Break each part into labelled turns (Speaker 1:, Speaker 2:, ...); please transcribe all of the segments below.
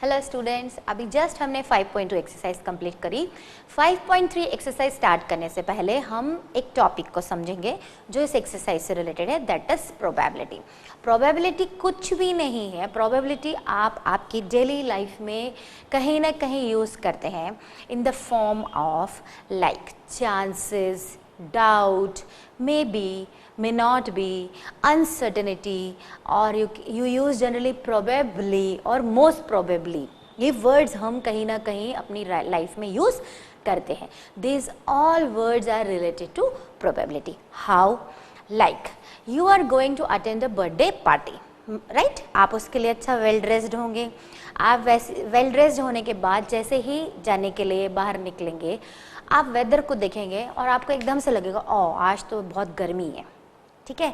Speaker 1: Hello students, अभी just हमने 5.2 exercise complete करी। 5.3 एक्सरसाइज स्टार्ट करने से पहले हम एक टॉपिक को समझेंगे जो इस एक्सरसाइज से रिलेटेड है, दैट इज प्रोबेबिलिटी। प्रोबेबिलिटी कुछ भी नहीं है। प्रोबेबिलिटी आप आपकी डेली लाइफ में कहीं ना कहीं यूज़ करते हैं in the form of like chances, doubt, may be, may not be, uncertainty, or you use generally probably or most probably। ये words हम कहीं ना कहीं अपनी लाइफ में यूज़ करते हैं। These all words are related to probability. How? Like you are going to attend a birthday party, right? आप उसके लिए अच्छा वेल ड्रेस्ड होंगे। आप वैसे वेल ड्रेस्ड होने के बाद जैसे ही जाने के लिए बाहर निकलेंगे, आप वेदर को देखेंगे और आपको एकदम से लगेगा ओह आज तो बहुत गर्मी है, ठीक है।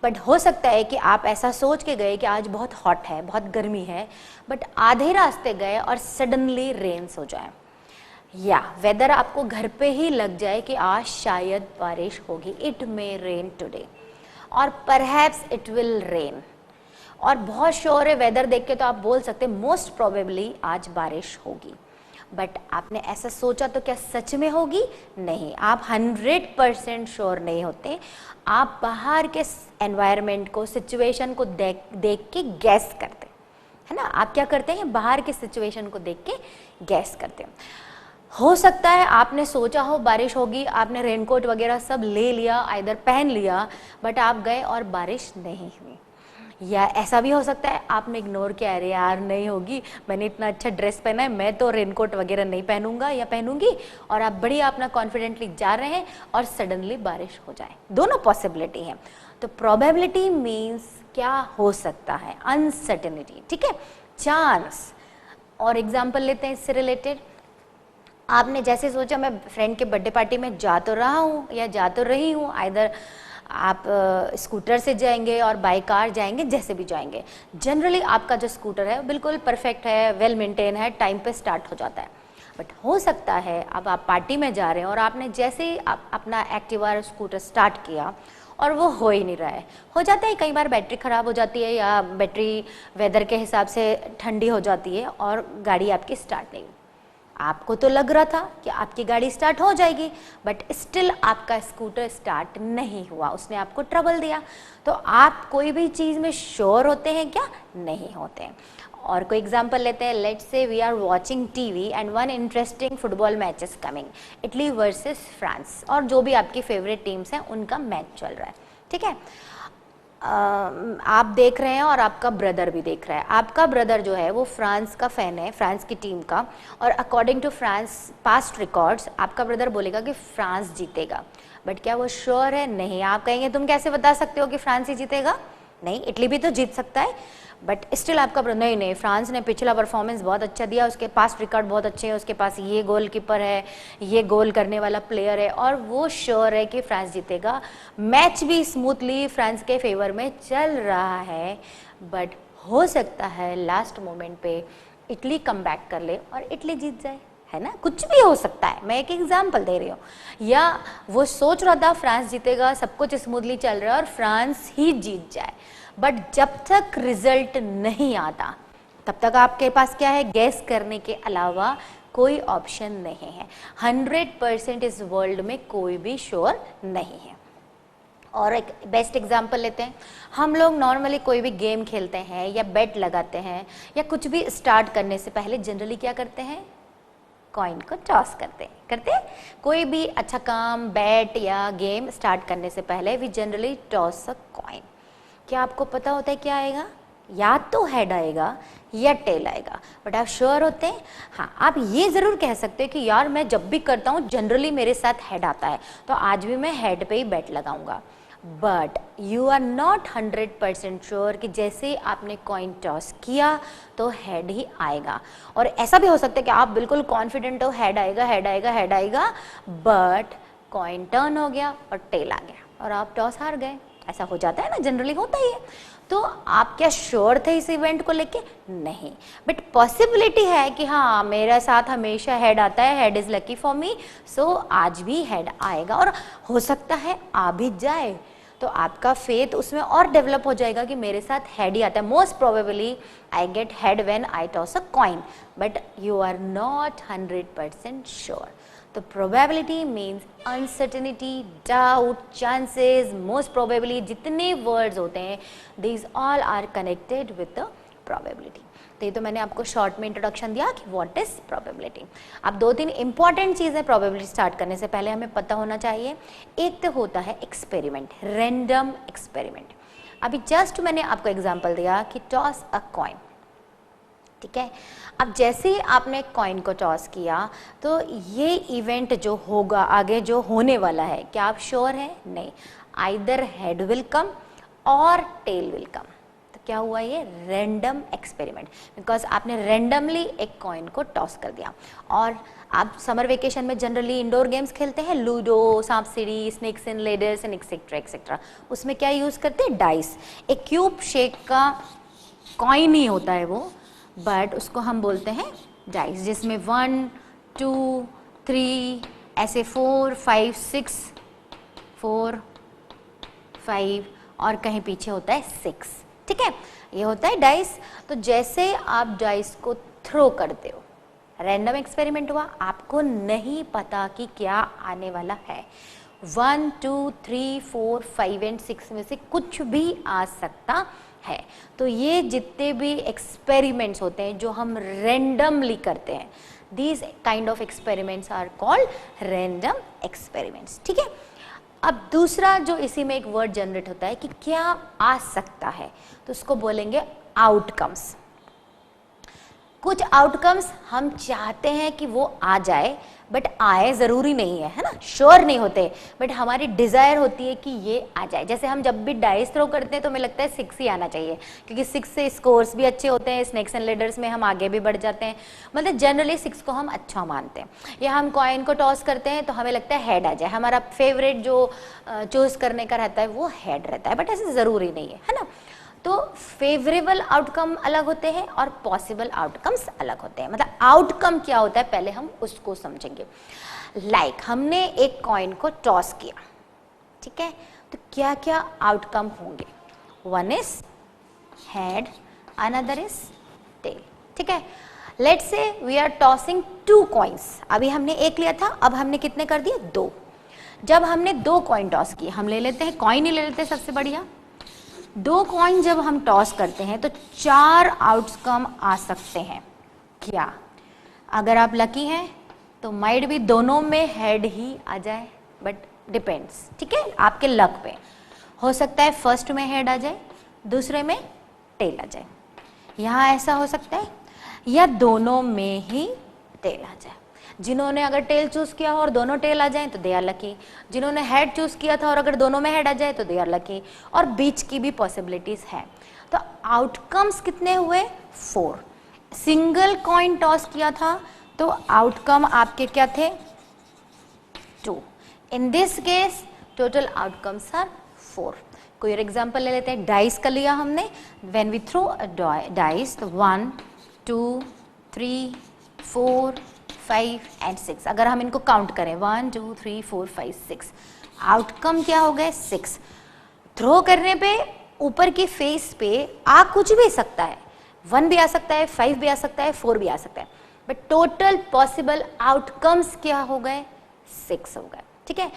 Speaker 1: बट हो सकता है कि आप ऐसा सोच के गए कि आज बहुत हॉट है, बहुत गर्मी है, बट आधे रास्ते गए और सडनली रेन्स हो जाए, या वेदर आपको घर पे ही लग जाए कि आज शायद बारिश होगी, इट मे रेन टुडे और परहैप्स इट विल रेन। और बहुत श्योर है वेदर देख के तो आप बोल सकते मोस्ट प्रोबेबली आज बारिश होगी, बट आपने ऐसा सोचा तो क्या सच में होगी? नहीं, आप 100% श्योर नहीं होते। आप बाहर के एनवायरनमेंट को, सिचुएशन को देख के गैस करते है ना। आप क्या करते हैं? बाहर के सिचुएशन को देख के गैस करते हैं। हो सकता है आपने सोचा हो बारिश होगी, आपने रेनकोट वगैरह सब ले लिया, आइदर पहन लिया, बट आप गए और बारिश नहीं हुई। या ऐसा भी हो सकता है आपने इग्नोर किया, अरे यार नहीं होगी, मैंने इतना अच्छा ड्रेस पहना है, मैं तो रेनकोट वगैरह नहीं पहनूंगा या पहनूंगी, और आप बढ़िया अपना कॉन्फिडेंटली जा रहे हैं और सडनली बारिश हो जाए। दोनों पॉसिबिलिटी है। तो प्रोबेबिलिटी मीन्स क्या हो सकता है? अनसर्टेनिटी, ठीक है, चांस। और एग्जाम्पल लेते हैं इससे रिलेटेड। आपने जैसे सोचा मैं फ्रेंड के बर्थडे पार्टी में जा तो रहा हूँ या जा तो रही हूँ, आइदर आप स्कूटर से जाएंगे और बाय कार जाएंगे, जैसे भी जाएंगे। जनरली आपका जो स्कूटर है बिल्कुल परफेक्ट है, वेल मेंटेन है, टाइम पे स्टार्ट हो जाता है। बट हो सकता है अब आप पार्टी में जा रहे हैं और आपने जैसे ही अपना एक्टिवा स्कूटर स्टार्ट किया और वो हो ही नहीं रहा है। हो जाता है कई बार बैटरी ख़राब हो जाती है या बैटरी वेदर के हिसाब से ठंडी हो जाती है और गाड़ी आपकी स्टार्ट नहीं। आपको तो लग रहा था कि आपकी गाड़ी स्टार्ट हो जाएगी, बट स्टिल आपका स्कूटर स्टार्ट नहीं हुआ, उसने आपको ट्रबल दिया। तो आप कोई भी चीज़ में श्योर होते हैं क्या? नहीं होते हैं। और कोई एग्जांपल लेते हैं। Let's say we are watching TV and one interesting football match is coming, Italy versus France, और जो भी आपकी फेवरेट टीम्स हैं उनका मैच चल रहा है, ठीक है। आप देख रहे हैं और आपका ब्रदर भी देख रहा है। आपका ब्रदर जो है वो फ्रांस का फ़ैन है, फ्रांस की टीम का, और according to France past records आपका ब्रदर बोलेगा कि फ्रांस जीतेगा। बट क्या वो श्योर है? नहीं। आप कहेंगे तुम कैसे बता सकते हो कि फ्रांस ही जीतेगा? नहीं, इटली भी तो जीत सकता है। बट स्टिल आपका नहीं, फ्रांस ने पिछला परफॉर्मेंस बहुत अच्छा दिया, उसके पास रिकॉर्ड बहुत अच्छे हैं, उसके पास ये गोलकीपर है, ये गोल करने वाला प्लेयर है, और वो श्योर है कि फ्रांस जीतेगा। मैच भी स्मूथली फ्रांस के फेवर में चल रहा है, बट हो सकता है लास्ट मोमेंट पे इटली कम बैक कर ले और इटली जीत जाए, है ना। कुछ भी हो सकता है, मैं एक एग्जाम्पल दे रही हूँ। या वो सोच रहा था फ्रांस जीतेगा, सब कुछ स्मूथली चल रहा है और फ्रांस ही जीत जाए, बट जब तक रिजल्ट नहीं आता तब तक आपके पास क्या है? गैस करने के अलावा कोई ऑप्शन नहीं है। 100% इस वर्ल्ड में कोई भी श्योर नहीं है। और एक बेस्ट एग्जांपल लेते हैं। हम लोग नॉर्मली कोई भी गेम खेलते हैं या बेट लगाते हैं या कुछ भी स्टार्ट करने से पहले जनरली क्या करते हैं? कॉइन को टॉस करते हैं। कोई भी अच्छा काम, बैट या गेम स्टार्ट करने से पहले we generally toss a coin. क्या आपको पता होता है क्या आएगा? या तो हेड आएगा या टेल आएगा, बट आप श्योर होते हैं? हाँ, आप ये ज़रूर कह सकते हैं कि यार मैं जब भी करता हूँ जनरली मेरे साथ हेड आता है, तो आज भी मैं हेड पे ही बैट लगाऊंगा। But you are not 100% sure कि जैसे ही आपने कॉइन टॉस किया तो हेड ही आएगा। और ऐसा भी हो सकता है कि आप बिल्कुल कॉन्फिडेंट हो हेड आएगा, हेड आएगा, हेड आएगा, बट कॉइन टर्न हो गया और टेल आ गया और आप टॉस हार गए। ऐसा हो जाता है ना, जनरली होता ही है। तो आप क्या श्योर थे इस इवेंट को लेके? नहीं, बट पॉसिबिलिटी है कि हाँ मेरे साथ हमेशा हेड आता है, head is lucky for me, so आज भी हेड आएगा और हो सकता है आ भी जाए। तो आपका फेथ उसमें और डेवलप हो जाएगा कि मेरे साथ हेड ही आता है। Most probably I get head when I toss a coin, but you are not 100% sure. तो probability means uncertainty, doubt, chances, most probably, जितने वर्ड्स होते हैं these all are connected with the probability. तो ये तो मैंने आपको शॉर्ट में इंट्रोडक्शन दिया कि व्हाट इज प्रोबेबिलिटी। अब 2-3 इंपॉर्टेंट चीज़ें प्रोबेबिलिटी स्टार्ट करने से पहले हमें पता होना चाहिए। एक तो होता है एक्सपेरिमेंट, रैंडम एक्सपेरिमेंट। अभी जस्ट मैंने आपको एग्जांपल दिया कि टॉस अ कॉइन, ठीक है। अब जैसे ही आपने कॉइन को टॉस किया तो ये इवेंट जो होगा आगे, जो होने वाला है, क्या आप श्योर हैं? नहीं, आइदर हेड विल कम और टेल विल कम। तो क्या हुआ? ये रैंडम एक्सपेरिमेंट, बिकॉज आपने रैंडमली एक कॉइन को टॉस कर दिया। और आप समर वेकेशन में जनरली इंडोर गेम्स खेलते हैं, लूडो, सांप सीढ़ी, snakes and ladders and etcetera etcetera. उसमें क्या यूज़ करते हैं? डाइस। एक क्यूब शेप का कॉइन ही होता है वो, बट उसको हम बोलते हैं डाइस, जिसमें 1 2 3 ऐसे 4 5 6 4 5 और कहीं पीछे होता है 6, ठीक है। ये होता है डाइस। तो जैसे आप डाइस को थ्रो करते हो, रैंडम एक्सपेरिमेंट हुआ, आपको नहीं पता कि क्या आने वाला है। 1 2 3 4 5 एंड 6 में से कुछ भी आ सकता है। तो ये जितने भी एक्सपेरिमेंट्स होते हैं जो हम रैंडमली करते हैं, these kind of experiments are called random experiments, ठीक है। अब दूसरा जो इसी में एक वर्ड जनरेट होता है कि क्या आ सकता है, तो उसको बोलेंगे आउटकम्स। कुछ आउटकम्स हम चाहते हैं कि वो आ जाए, बट आए ज़रूरी नहीं है ना, श्योर नहीं होते, बट हमारी डिज़ायर होती है कि ये आ जाए। जैसे हम जब भी डाइस थ्रो करते हैं तो हमें लगता है 6 ही आना चाहिए, क्योंकि 6 से स्कोर्स भी अच्छे होते हैं, स्नेक्स एंड लेडर्स में हम आगे भी बढ़ जाते हैं। मतलब जनरली 6 को हम अच्छा मानते हैं। या हम कॉइन को टॉस करते हैं तो हमें लगता है हेड आ जाए, हमारा फेवरेट जो चूज़ करने का रहता है वो हेड रहता है, बट ऐसे ज़रूरी नहीं है ना। तो फेवरेबल आउटकम अलग होते हैं और पॉसिबल आउटकम्स अलग होते हैं। मतलब आउटकम क्या होता है पहले हम उसको समझेंगे। लाइक हमने एक कॉइन को टॉस किया, ठीक है, तो क्या क्या आउटकम होंगे? 1 is head, another is tail, ठीक है। Let's say we are tossing 2 coins. अभी हमने एक लिया था, अब हमने कितने कर दिए? 2। जब हमने 2 कॉइन टॉस किए, हम ले लेते हैं कॉइन ही ले लेते हैं सबसे बढ़िया। 2 कॉइन जब हम टॉस करते हैं तो 4 आउटकम आ सकते हैं। क्या? अगर आप लकी हैं तो माइट भी दोनों में हेड ही आ जाए, बट डिपेंड्स, ठीक है, आपके लक पे। हो सकता है फर्स्ट में हेड आ जाए, दूसरे में टेल आ जाए। यहाँ ऐसा हो सकता है, या दोनों में ही टेल आ जाए। जिन्होंने अगर टेल चूज किया हो और दोनों टेल आ जाएं तो दे आर लकी। जिन्होंने हेड चूज किया था और अगर दोनों में हेड आ जाए तो दे आर लकी। और बीच की भी पॉसिबिलिटीज है। तो आउटकम्स कितने हुए? 4। सिंगल कॉइन टॉस किया था तो आउटकम आपके क्या थे? 2। In this case total outcomes are 4। कोई और एग्जाम्पल ले लेते हैं। डाइस का लिया हमने, when we throw a dice, 1 2 3 4 5 and 6। अगर हम इनको काउंट करें 1 2 3 4 5 6, आउटकम क्या हो गए? 6। थ्रो करने पे ऊपर की फेस पे आ कुछ भी सकता है, 1 भी आ सकता है, 5 भी आ सकता है, 4 भी आ सकता है, बट टोटल पॉसिबल आउटकम्स क्या हो गए? 6 हो गए, ठीक है।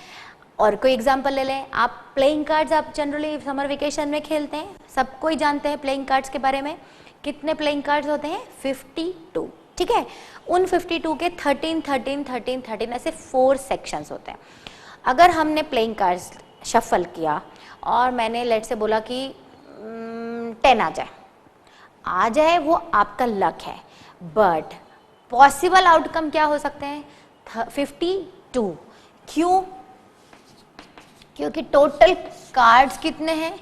Speaker 1: और कोई एग्जांपल ले लें। आप प्लेइंग कार्ड्स आप जनरली समर वेकेशन में खेलते हैं, सब कोई जानते हैं प्लेइंग कार्ड्स के बारे में। कितने प्लेइंग कार्ड्स होते हैं? 52, ठीक है। उन 52 के 13 13 13 13 ऐसे 4 सेक्शंस होते हैं। अगर हमने प्लेइंग कार्ड्स शफल किया और मैंने लेट से बोला कि 10 आ जाए, वो आपका लक है, बट पॉसिबल आउटकम क्या हो सकते हैं? 52। क्यों? क्योंकि टोटल कार्ड्स कितने हैं?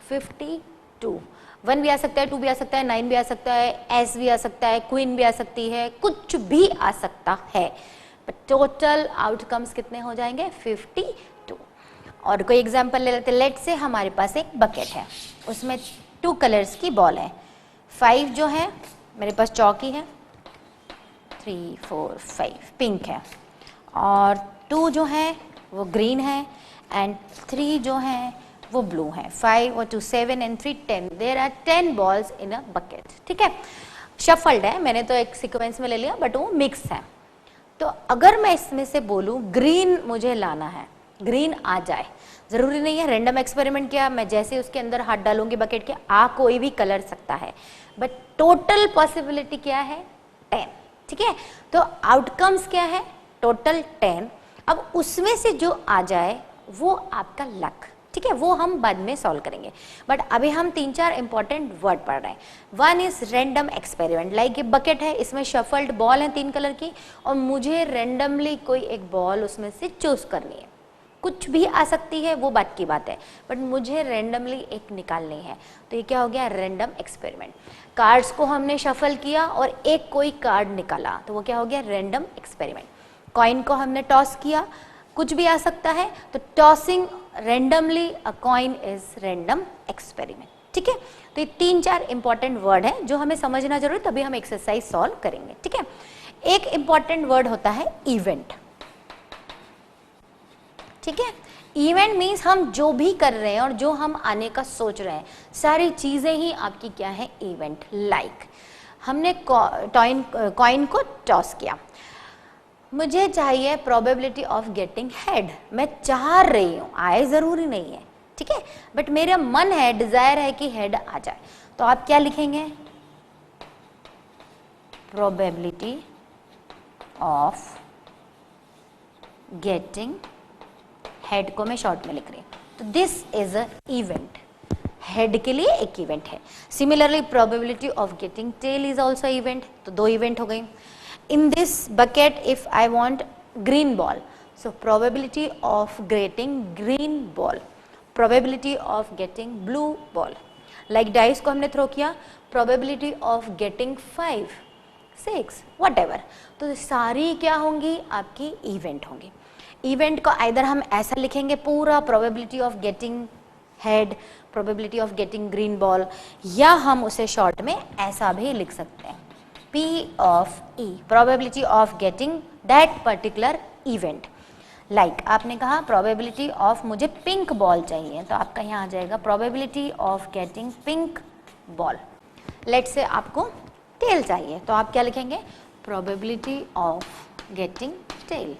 Speaker 1: 52। 1 भी आ सकता है, 2 भी आ सकता है, 9 भी आ सकता है, एस भी आ सकता है, क्वीन भी आ सकती है, कुछ भी आ सकता है, बट टोटल आउटकम्स कितने हो जाएंगे? 52। और कोई एग्जांपल ले लेते हैं। लेट से हमारे पास एक बकेट है, उसमें 2 कलर्स की बॉल है। 5 जो है मेरे पास चौकी है, 3 4 5 पिंक है, और 2 जो है वो ग्रीन है, एंड 3 जो है वो ब्लू है। 5 और 2 7 and 3 10, there are 10 balls in a bucket, ठीक है। शफल्ड है, मैंने तो एक सीक्वेंस में ले लिया बट वो मिक्स है। तो अगर मैं इसमें से बोलूं ग्रीन मुझे लाना है, ग्रीन आ जाए, जरूरी नहीं है रैंडम एक्सपेरिमेंट किया, मैं जैसे उसके अंदर हाथ डालूंगी बकेट के आ कोई भी कलर सकता है, बट टोटल पॉसिबिलिटी क्या है 10, ठीक है। तो आउटकम्स क्या है टोटल 10। अब उसमें से जो आ जाए वो आपका लक, ठीक है, वो हम बाद में सॉल्व करेंगे। बट अभी हम 3-4 इंपॉर्टेंट वर्ड पढ़ रहे हैं। One is random experiment, like ये बकेट है, इसमें शफल्ड बॉल है 3 कलर की और मुझे रैंडमली कोई एक बॉल उसमें से चूज करनी है, कुछ भी आ सकती है वो बात की बात है, बट मुझे रैंडमली एक निकालनी है। तो ये क्या हो गया रैंडम एक्सपेरिमेंट। कार्ड्स को हमने शफल किया और एक कोई कार्ड निकाला, तो वो क्या हो गया रैंडम एक्सपेरिमेंट। कॉइन को हमने टॉस किया, कुछ भी आ सकता है, तो tossing randomly a coin is random experiment, ठीक है। तो ये 3-4 इंपॉर्टेंट वर्ड है जो हमें समझना जरूरी, तभी हम एक्सरसाइज सॉल्व करेंगे, ठीक है। एक इंपॉर्टेंट वर्ड होता है इवेंट, ठीक है। इवेंट मीन्स हम जो भी कर रहे हैं और जो हम आने का सोच रहे हैं सारी चीजें ही आपकी क्या है इवेंट। लाइक हमने कॉइन को टॉस किया, मुझे चाहिए प्रोबेबिलिटी ऑफ गेटिंग हेड, मैं चाह रही हूं, आए जरूरी नहीं है, ठीक है, बट मेरा मन है, डिजायर है कि हेड आ जाए, तो आप क्या लिखेंगे प्रोबेबिलिटी ऑफ गेटिंग हेड को मैं शॉर्ट में लिख रही हूं, तो this is a event, head के लिए एक इवेंट है। Similarly probability of getting tail is also event, तो 2 इवेंट हो गई। In this bucket if I want green ball, so probability of getting green ball, probability of getting blue ball, like dice को हमने throw किया, probability of getting 5 6 whatever, तो सारी क्या होंगी आपकी इवेंट होंगी। इवेंट को आइदर हम ऐसा लिखेंगे पूरा probability of getting head, probability of getting green ball, या हम उसे शॉर्ट में ऐसा भी लिख सकते हैं P of E, probability of getting that particular event. Like आपने कहा probability of मुझे pink ball चाहिए, तो आपका यहाँ आ जाएगा probability of getting pink ball. Let's say आपको tail चाहिए, तो आप क्या लिखेंगे probability of getting tail,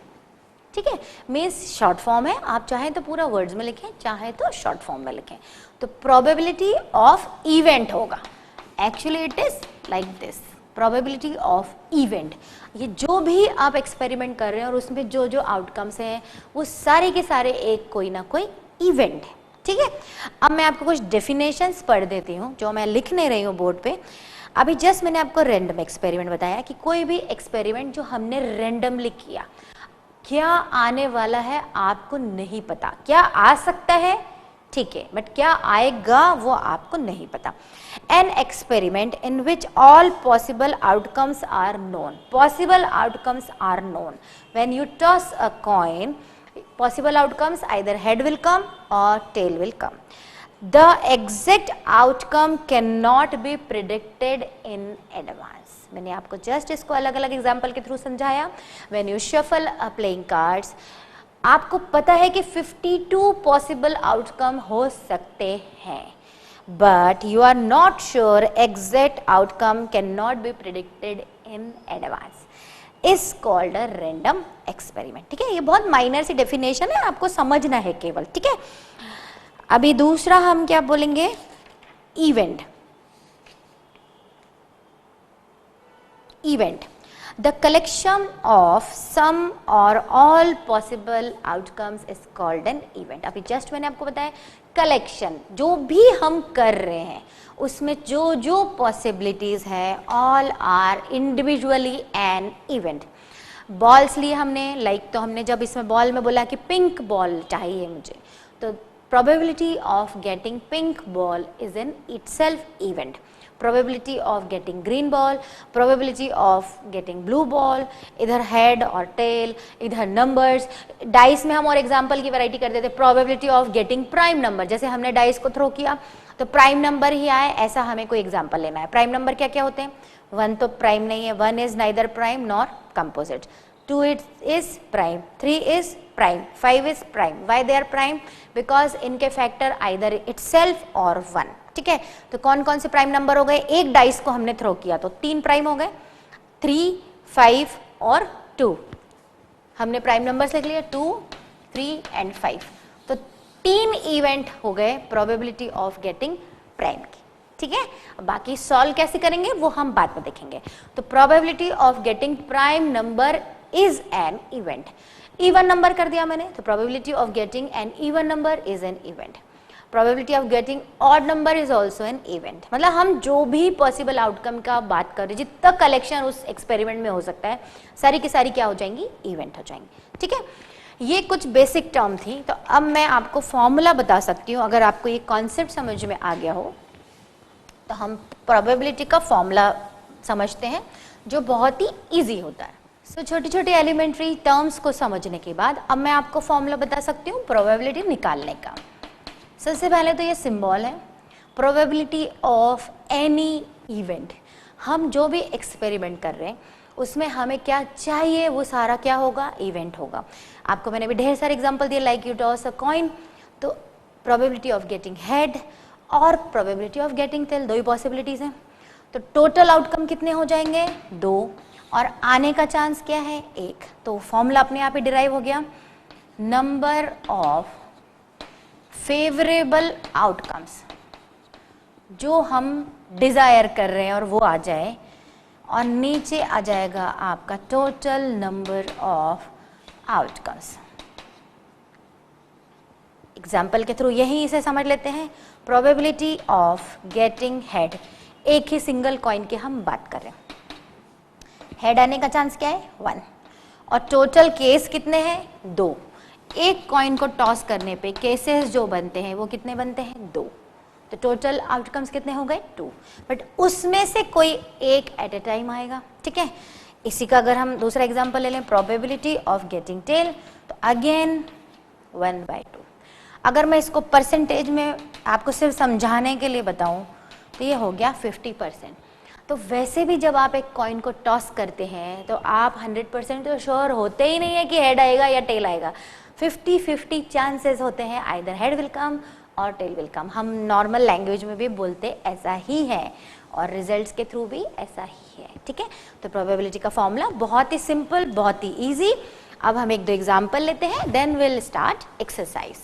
Speaker 1: ठीक है। मीन्स शॉर्ट फॉर्म है, आप चाहें तो पूरा वर्ड्स में लिखें, चाहे तो शॉर्ट फॉर्म में लिखें। तो probability of event होगा, actually it is like this probability of event. ये जो भी आप एक्सपेरिमेंट कर रहे हैं और उसमें जो जो आउटकम्स हैं वो सारे के सारे एक कोई ना कोई इवेंट है, ठीक है। अब मैं आपको कुछ डेफिनेशंस पढ़ देती हूँ जो मैं लिख नहीं रही हूँ बोर्ड पे। अभी जस्ट मैंने आपको रैंडम एक्सपेरिमेंट बताया कि कोई भी एक्सपेरिमेंट जो हमने रैंडमली किया, क्या आने वाला है आपको नहीं पता, क्या आ सकता है ठीक है, बट क्या आएगा वो आपको नहीं पता। An experiment in which all possible outcomes are known. Possible outcomes are known. When you toss a coin, possible outcomes either head will come or tail will come. The exact outcome cannot be predicted in advance. मैंने आपको just इसको अलग अलग example के through समझाया। When you shuffle a playing cards, आपको पता है कि 52 पॉसिबल आउटकम हो सकते हैं, but you are not sure exact outcome can not be predicted in advance, is called a random experiment, ठीक है। ये बहुत माइनर सी डेफिनेशन है, आपको समझना है केवल, ठीक है। अभी दूसरा हम क्या बोलेंगे event. Event The collection of some or all possible outcomes is called an event. अभी जस्ट मैंने आपको बताया कलेक्शन, जो भी हम कर रहे हैं उसमें जो जो पॉसिबिलिटीज है all are individually an event. Balls लिए हमने, लाइक तो हमने जब इसमें बॉल में बोला कि पिंक बॉल चाहिए मुझे, तो probability of getting pink ball is in itself event. Probability of getting green ball, probability of getting blue ball, इधर head और tail, इधर numbers। डाइस में हम और एग्जाम्पल की वैरायटी कर देते, probability of getting prime number, जैसे हमने डाइस को थ्रो किया तो प्राइम नंबर ही आए, ऐसा हमें कोई एग्जाम्पल लेना है। प्राइम नंबर क्या क्या होते हैं, 1 तो प्राइम नहीं है, 1 is neither prime nor composite, 2 is prime, 3 is prime, 5 is prime. Why they are prime? Because इनके फैक्टर either itself or 1. ठीक है, तो कौन कौन से प्राइम नंबर हो गए? एक डाइस को हमने थ्रो किया तो 3 प्राइम हो गए, 3, 5 और 2. हमने प्राइम नंबर्स लिख लिए 2, 3 एंड 5. तो 3 इवेंट हो गए प्रोबेबिलिटी ऑफ गेटिंग प्राइम की. ठीक है, बाकी सॉल्व कैसे करेंगे वो हम बाद में देखेंगे. तो probability of getting prime number is an event. Even number कर दिया मैंने, तो probability of getting an even number is an event. Probability of getting odd number is also an event. मतलब हम जो भी पॉसिबल आउटकम का बात कर रहे हैं, जितना कलेक्शन उस एक्सपेरिमेंट में हो सकता है, सारी की सारी क्या हो जाएंगी? इवेंट हो जाएंगी. ठीक है, ये कुछ बेसिक टर्म थी. तो अब मैं आपको फॉर्मूला बता सकती हूँ. अगर आपको ये कॉन्सेप्ट समझ में आ गया हो तो हम प्रोबेबिलिटी का फॉर्मूला समझते हैं जो बहुत ही ईजी होता है. सो छोटी छोटी एलिमेंट्री टर्म्स को समझने के बाद अब मैं आपको फॉर्मूला बता सकती हूँ प्रोबेबिलिटी निकालने का. सबसे पहले तो ये सिंबल है, प्रोबेबिलिटी ऑफ एनी इवेंट. हम जो भी एक्सपेरिमेंट कर रहे हैं उसमें हमें क्या चाहिए वो सारा क्या होगा? इवेंट होगा. आपको मैंने भी ढेर सारे एग्जांपल दिए, like you toss a coin, तो प्रोबेबिलिटी ऑफ गेटिंग हेड और प्रोबेबिलिटी ऑफ गेटिंग टेल, दो ही पॉसिबिलिटीज हैं. तो टोटल आउटकम कितने हो जाएंगे? 2, और आने का चांस क्या है? 1. तो फॉर्मूला अपने आप ही डिराइव हो गया. नंबर ऑफ फेवरेबल आउटकम्स, जो हम डिजायर कर रहे हैं और वो आ जाए, और नीचे आ जाएगा आपका total number of outcomes. Example के थ्रू यही इसे समझ लेते हैं. प्रोबेबिलिटी ऑफ गेटिंग हेड, एक ही सिंगल कॉइन की हम बात कर रहे हैं. हेड आने का चांस क्या है? 1. और टोटल केस कितने हैं? 2. एक कॉइन को टॉस करने पे केसेस जो बनते हैं वो कितने बनते हैं? 2. तो टोटल आउटकम्स कितने हो गए? 2. बट उसमें से कोई एक एट ए टाइम आएगा. ठीक है, इसी का अगर हम दूसरा एग्जांपल ले लें, प्रोबेबिलिटी ऑफ गेटिंग टेल, तो अगेन 1/2. अगर मैं इसको परसेंटेज में आपको सिर्फ समझाने के लिए बताऊं तो ये हो गया 50%. तो वैसे भी जब आप एक कॉइन को टॉस करते हैं तो आप 100% तो श्योर होते ही नहीं है कि हेड आएगा या टेल आएगा. 50-50 चांसेस होते हैं, आइदर हेड विल कम और टेल विल कम. हम नॉर्मल लैंग्वेज में भी बोलते ऐसा ही है और रिजल्ट्स के थ्रू भी ऐसा ही है. ठीक है, तो प्रोबेबिलिटी का फॉर्मूला बहुत ही सिंपल, बहुत ही इजी. अब हम एक दो एग्जाम्पल लेते हैं, देन विल स्टार्ट एक्सरसाइज.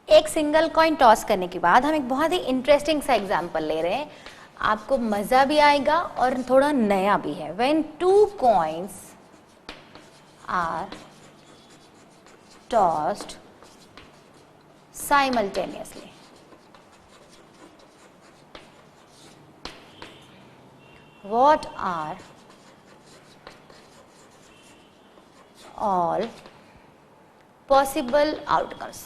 Speaker 1: एक सिंगल कॉइन टॉस करने के बाद हम एक बहुत ही इंटरेस्टिंग सा एग्जाम्पल ले रहे हैं. आपको मजा भी आएगा और थोड़ा नया भी है. When 2 coins are tossed simultaneously, what are all possible outcomes?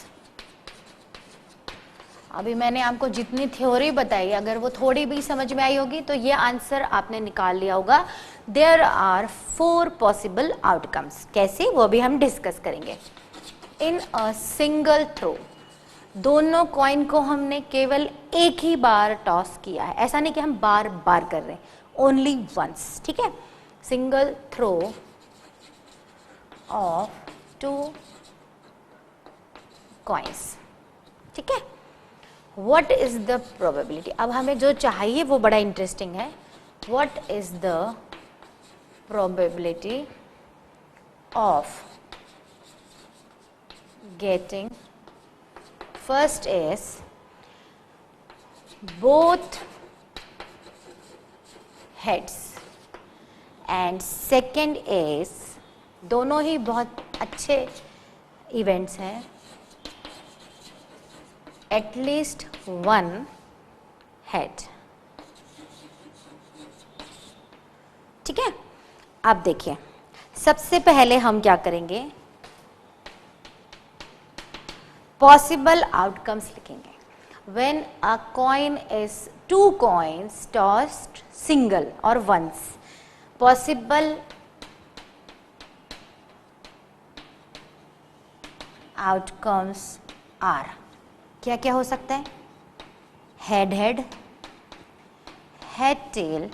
Speaker 1: अभी मैंने आपको जितनी थ्योरी बताई, अगर वो थोड़ी भी समझ में आई होगी तो ये आंसर आपने निकाल लिया होगा. There are 4 possible outcomes. कैसे, वो भी हम डिस्कस करेंगे. इन अ सिंगल थ्रो, दोनों कॉइन को हमने केवल एक ही बार टॉस किया है. ऐसा नहीं कि हम बार बार कर रहे हैं, ओनली वंस. ठीक है, सिंगल थ्रो ऑफ 2 coins. ठीक है, What is the probability? अब हमें जो चाहिए वो बड़ा इंटरेस्टिंग है. What is the probability of getting, first is both heads and second is, दोनों ही बहुत अच्छे इवेंट्स हैं, at least 1 head. ठीक है, अब देखिए सबसे पहले हम क्या करेंगे, पॉसिबल आउटकम्स लिखेंगे. When a coin is 2 coins tossed single or once, possible outcomes are, क्या क्या हो सकता है? Head head, head tail,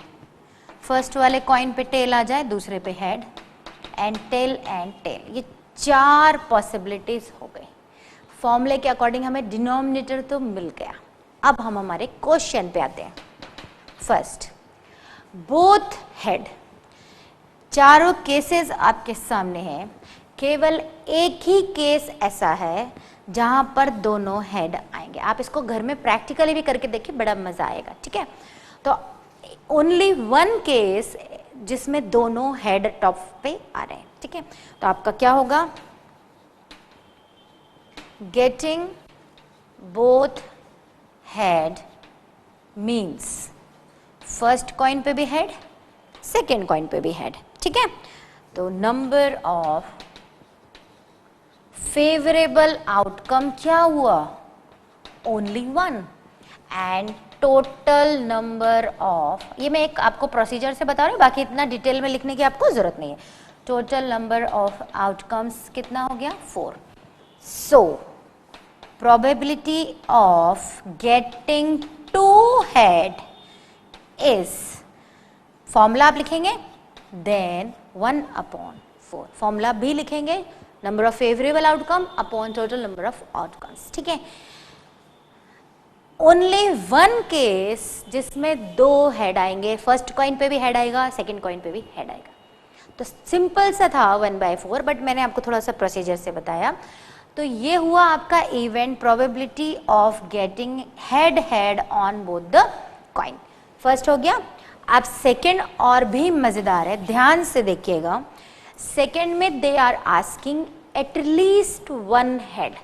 Speaker 1: first वाले कॉइन पे टेल आ जाए, दूसरे पे head, and tail and tail. ये 4 पॉसिबिलिटीज हो गई। फॉर्मूले के अकॉर्डिंग हमें डिनोमिनेटर तो मिल गया। अब हम हमारे क्वेश्चन पे आते हैं। फर्स्ट, बोथ हेड, चारों केसेस आपके सामने हैं। केवल एक ही केस ऐसा है जहां पर दोनों हेड आएंगे। आप इसको घर में प्रैक्टिकली भी करके देखिए, बड़ा मजा आएगा। ठीक है, तो ओनली वन केस जिसमें दोनों हेड टॉप पे आ रहे हैं। ठीक है, तो आपका क्या होगा, getting both head means first coin पे भी हेड, सेकेंड कॉइन पे भी हेड। ठीक है, तो नंबर ऑफ फेवरेबल आउटकम क्या हुआ, only one. And total number of, ये मैं एक आपको प्रोसीजर से बता रही हूँ, बाकी इतना डिटेल में लिखने की आपको जरूरत नहीं है। टोटल नंबर ऑफ आउटकम्स कितना हो गया, 4। So probability of getting 2 head is, formula आप लिखेंगे देन 1/4, फॉर्मूला भी लिखेंगे number of favourable outcome upon total number of outcomes. ठीक है, ओनली वन केस जिसमें 2 हेड आएंगे, फर्स्ट कॉइन पे भी हेड आएगा, सेकंड कॉइन पे भी हेड आएगा। तो सिंपल सा था 1/4, बट मैंने आपको थोड़ा सा प्रोसीजर से बताया। तो ये हुआ आपका event, probability of getting head head on both the coin. First हो गया। अब सेकंड और भी मजेदार है, ध्यान से देखिएगा। सेकंड में they are asking at least 1 head,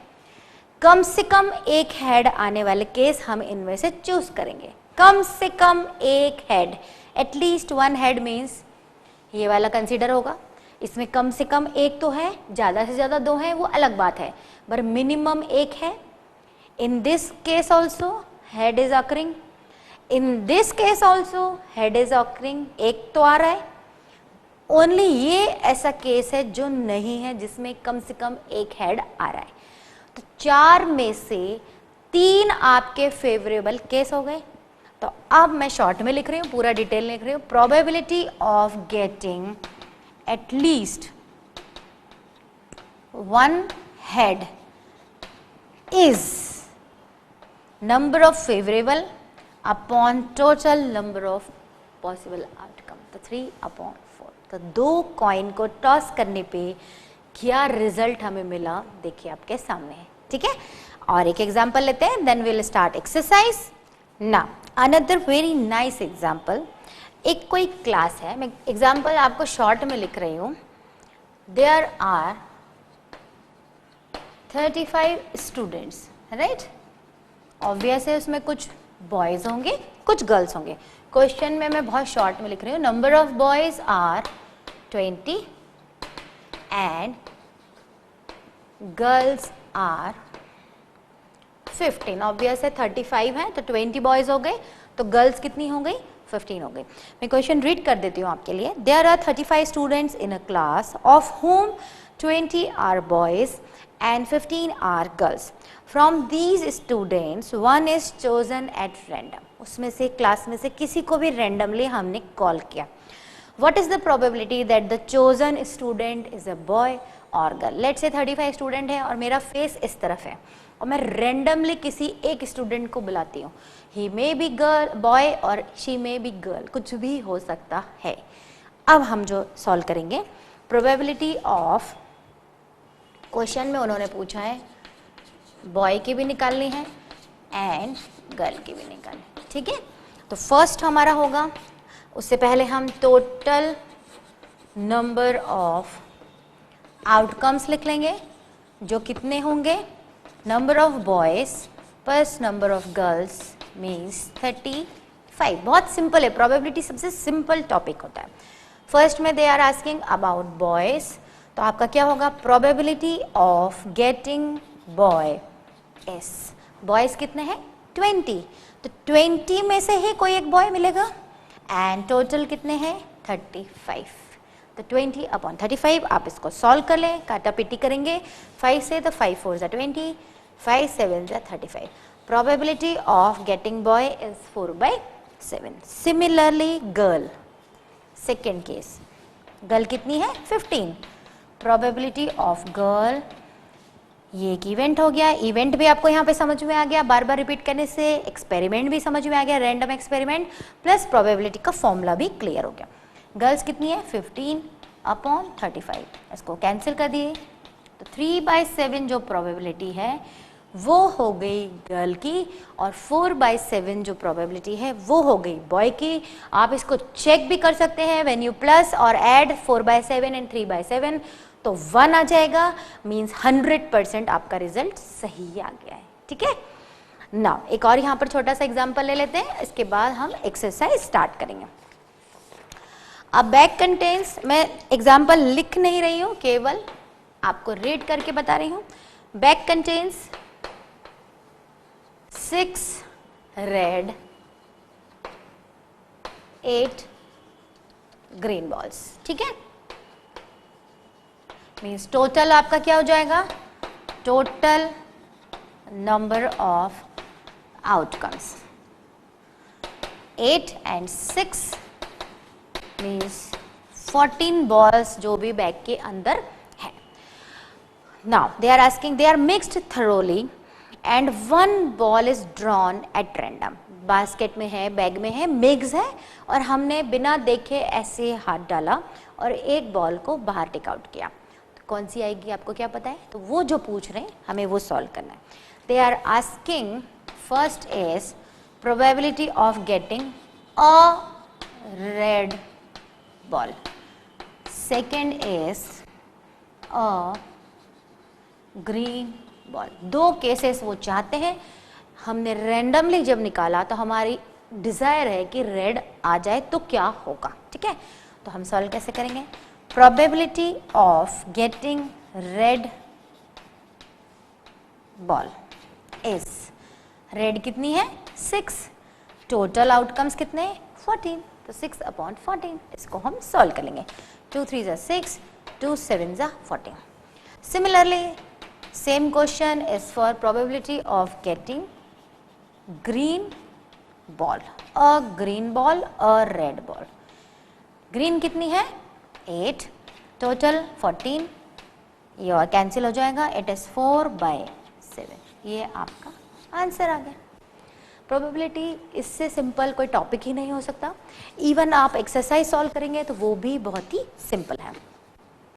Speaker 1: कम से कम एक हेड आने वाले केस हम इनमें से चूज करेंगे। कम से कम एक हेड, एटलीस्ट 1 हेड मीन्स ये वाला कंसीडर होगा। इसमें कम से कम एक तो है, ज्यादा से ज्यादा 2 है वो अलग बात है, पर मिनिमम एक है। इन this case also head is occurring, in this case also head is occurring, एक तो आ रहा है। ओनली ये ऐसा केस है जो नहीं है जिसमें कम से कम एक हेड आ रहा है। तो 4 में से 3 आपके फेवरेबल केस हो गए। तो अब मैं शॉर्ट में लिख रही हूँ, पूरा डिटेल लिख रही हूँ। Probability of getting at least 1 head is number of favourable upon total number of possible outcome, तो 3/4। तो 2 कॉइन को टॉस करने पे क्या रिजल्ट हमें मिला देखिए आपके सामने है। ठीक है, और एक एग्जांपल लेते हैं, देन विल स्टार्ट एक्सरसाइज। ना अनदर वेरी नाइस एग्जांपल, एक कोई क्लास है, मैं एग्जांपल आपको शॉर्ट में लिख रही हूँ। There are 35 students, right. Obvious है उसमें कुछ बॉयज होंगे कुछ गर्ल्स होंगे। क्वेश्चन में मैं बहुत शॉर्ट में लिख रही हूँ, number of boys are 20 and girls are 15। Obvious है 35 है तो 20 बॉयज हो गए, तो गर्ल्स कितनी हो गई, 15 हो गई। मैं क्वेश्चन रीड कर देती हूँ आपके लिए। There are 35 students in a class of whom 20 are boys and 15 are girls. From these students, one is chosen at random. उसमें से क्लास में से किसी को भी randomly हमने कॉल किया। What is the probability that the chosen student is a boy or girl? Let's say 35 student है और मेरा फेस इस तरफ है और मैं randomly किसी एक स्टूडेंट को बुलाती हूँ। He may be girl, boy और she may be girl, कुछ भी हो सकता है। अब हम जो सॉल्व करेंगे, probability of, क्वेश्चन में उन्होंने पूछा है बॉय की भी निकालनी है एंड गर्ल की भी निकालनी। ठीक है, तो फर्स्ट हमारा होगा, उससे पहले हम टोटल नंबर ऑफ आउटकम्स लिख लेंगे, जो कितने होंगे, number of boys plus number of girls means 35। बहुत सिंपल है, प्रोबेबिलिटी सबसे सिंपल टॉपिक होता है। फर्स्ट में they are asking about boys, तो आपका क्या होगा, probability of getting boys, boys कितने हैं 20, तो 20 में से ही कोई एक बॉय मिलेगा एंड टोटल कितने हैं 35। तो 20/35 आप इसको सॉल्व कर लें, काटा पीटी करेंगे 5 से, तो 5 4 ज़ा 20, 5 7 ज़ा 35। Probability of getting boy is 4/7। Similarly girl, second case, girl कितनी है 15, प्रोबेबिलिटी ऑफ गर्ल, ये एक इवेंट हो गया, इवेंट भी आपको यहाँ पे समझ में आ गया, बार बार रिपीट करने से एक्सपेरिमेंट भी समझ में आ गया, रैंडम एक्सपेरिमेंट प्लस प्रोबेबिलिटी का फॉर्मूला भी क्लियर हो गया। गर्ल्स कितनी है 15/35, इसको कैंसिल कर दिए तो 3/7 जो प्रोबेबिलिटी है वो हो गई गर्ल की और 4/7 जो प्रोबेबिलिटी है वो हो गई बॉय की। आप इसको चेक भी कर सकते हैं, व्हेन यू प्लस और ऐड 4/7 एंड 3/7 तो 1 आ जाएगा, मीन्स 100% आपका रिजल्ट सही आ गया है। ठीक है ना, एक और यहाँ पर छोटा सा एग्जाम्पल ले लेते हैं, इसके बाद हम एक्सरसाइज स्टार्ट करेंगे। अब बैग कंटेन्स, मैं एग्जाम्पल लिख नहीं रही हूँ, केवल आपको रीड करके बता रही हूँ। Bag contains 6 red 8 green balls. ठीक है, मीन्स टोटल आपका क्या हो जाएगा, total number of outcomes 8 and 6 means 14 balls जो भी बैग के अंदर है। Now they are asking, they are mixed thoroughly and 1 ball is drawn at random. Basket में है, बैग में है, मिक्स है और हमने बिना देखे ऐसे हाथ डाला और एक बॉल को बाहर टेक आउट किया, तो कौन सी आएगी आपको क्या पता है? तो वो जो पूछ रहे हैं हमें वो सॉल्व करना है। They are asking, first is probability of getting a red ball, second is a green ball. दो केसेस वो चाहते हैं, हमने रैंडमली जब निकाला तो हमारी डिजायर है कि रेड आ जाए तो क्या होगा। ठीक है, तो हम सॉल्व कैसे करेंगे? Probability of getting red ball is, red कितनी है 6, टोटल आउटकम्स कितने 14, तो 6/14 इसको हम सॉल्व कर लेंगे। 2 3 ज़ा 6, 2 7 ज़ा 14। Similarly same question is for probability of getting green ball, a green ball, a red ball। green कितनी है 8, total 14, ये और कैंसिल हो जाएगा, it is 4/7। ये आपका आंसर आ गया। प्रोबेबिलिटी इससे सिंपल कोई टॉपिक ही नहीं हो सकता, इवन आप एक्सरसाइज सॉल्व करेंगे तो वो भी बहुत ही सिंपल है।